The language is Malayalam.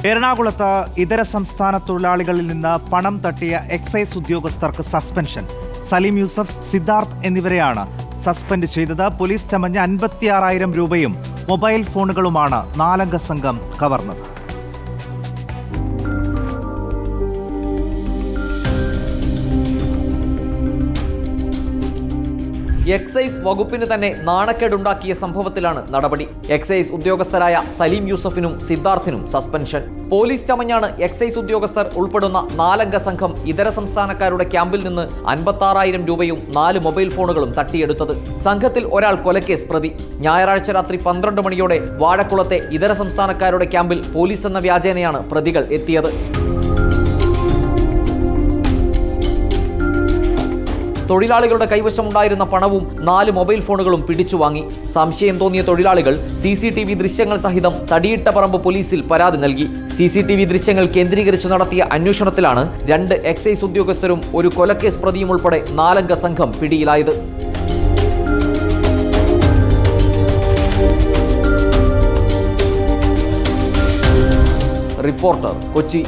എറണാകുളത്ത് ഇതര സംസ്ഥാന തൊഴിലാളികളിൽ നിന്ന് പണം തട്ടിയ എക്സൈസ് ഉദ്യോഗസ്ഥർക്ക് സസ്പെൻഷൻ. സലീം യൂസഫ്, സിദ്ധാർത്ഥ് എന്നിവരെയാണ് സസ്പെൻഡ് ചെയ്തത്. പോലീസ് ചമഞ്ഞ 56,000 രൂപയും മൊബൈൽ ഫോണുകളുമാണ് 4-അംഗ സംഘം കവർന്നത്. എക്സൈസ് വകുപ്പിന് തന്നെ നാണക്കേടുണ്ടാക്കിയ സംഭവത്തിലാണ് നടപടി. Excise ഉദ്യോഗസ്ഥരായ Saleem യൂസഫിനും സിദ്ധാർത്ഥിനും suspension. Police ചമഞ്ഞാണ് excise ഉദ്യോഗസ്ഥർ ഉൾപ്പെടുന്ന 4-അംഗ സംഘം ഇതര സംസ്ഥാനക്കാരുടെ ക്യാമ്പിൽ നിന്ന് 56,000 രൂപയും 4 മൊബൈൽ ഫോണുകളും തട്ടിയെടുത്തത്. സംഘത്തിൽ ഒരാൾ കൊലക്കേസ് പ്രതി. ഞായറാഴ്ച രാത്രി 12 മണിയോടെ വാഴക്കുളത്തെ ഇതര സംസ്ഥാനക്കാരുടെ ക്യാമ്പിൽ പോലീസ് എന്ന വ്യാജേനയാണ് പ്രതികൾ എത്തിയത്. തൊഴിലാളികളുടെ കൈവശമുണ്ടായിരുന്ന പണവും 4 മൊബൈൽ ഫോണുകളും പിടിച്ചുവാങ്ങി. സംശയം തോന്നിയ തൊഴിലാളികൾ CCTV ദൃശ്യങ്ങൾ സഹിതം തടിയിട്ടപറമ്പ് പോലീസിൽ പരാതി നൽകി. CCTV ദൃശ്യങ്ങൾ കേന്ദ്രീകരിച്ച് നടത്തിയ അന്വേഷണത്തിലാണ് 2 എക്സൈസ് ഉദ്യോഗസ്ഥരും ഒരു കൊലക്കേസ് പ്രതിയും ഉൾപ്പെടെ 4-അംഗ സംഘം പിടിയിലായത്. റിപ്പോർട്ടർ, കൊച്ചി.